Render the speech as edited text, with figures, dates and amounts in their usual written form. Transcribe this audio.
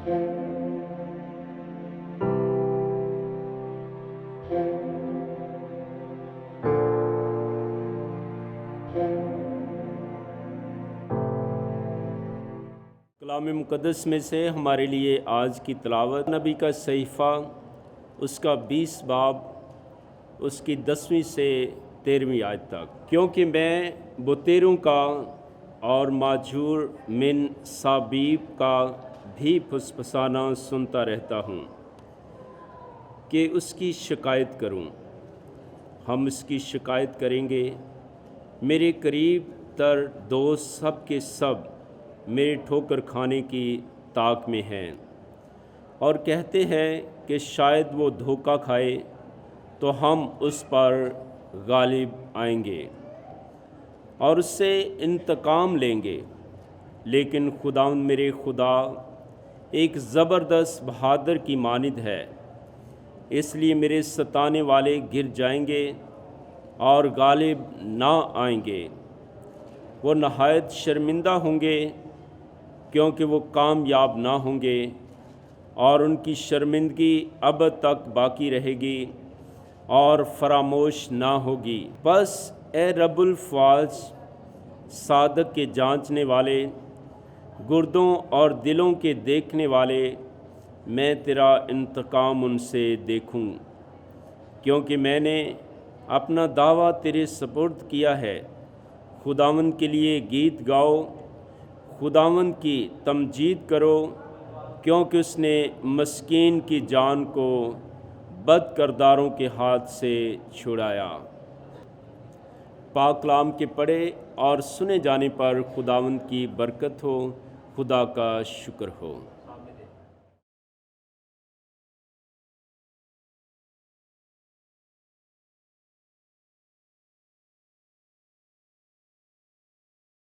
کلام مقدس میں سے ہمارے لیے آج کی تلاوت نبی کا صحیفہ، اس کا 20 باب، اس کی 10ویں سے 13ویں آیت تک۔ کیونکہ میں بتیروں کا اور ماجور من صابیب کا بھی پھسپھسانا سنتا رہتا ہوں کہ اس کی شکایت کروں۔ ہم اس کی شکایت کریں گے۔ میرے قریب تر دوست سب کے سب میرے ٹھوکر کھانے کی طاق میں ہیں، اور کہتے ہیں کہ شاید وہ دھوکہ کھائے تو ہم اس پر غالب آئیں گے اور اس سے انتقام لیں گے۔ لیکن خداوند میرے خدا ایک زبردست بہادر کی مانند ہے، اس لیے میرے ستانے والے گر جائیں گے اور غالب نہ آئیں گے۔ وہ نہایت شرمندہ ہوں گے کیونکہ وہ کامیاب نہ ہوں گے، اور ان کی شرمندگی ابد تک باقی رہے گی اور فراموش نہ ہوگی۔ بس اے رب الفواج، صادق کے جانچنے والے، گردوں اور دلوں کے دیکھنے والے، میں تیرا انتقام ان سے دیکھوں، کیونکہ میں نے اپنا دعویٰ تیرے سپرد کیا ہے۔ خداوند کے لیے گیت گاؤ، خداوند کی تمجید کرو، کیونکہ اس نے مسکین کی جان کو بد کرداروں کے ہاتھ سے چھڑایا۔ پاک کلام کے پڑھے اور سنے جانے پر خداوند کی برکت ہو، خدا کا شکر ہو۔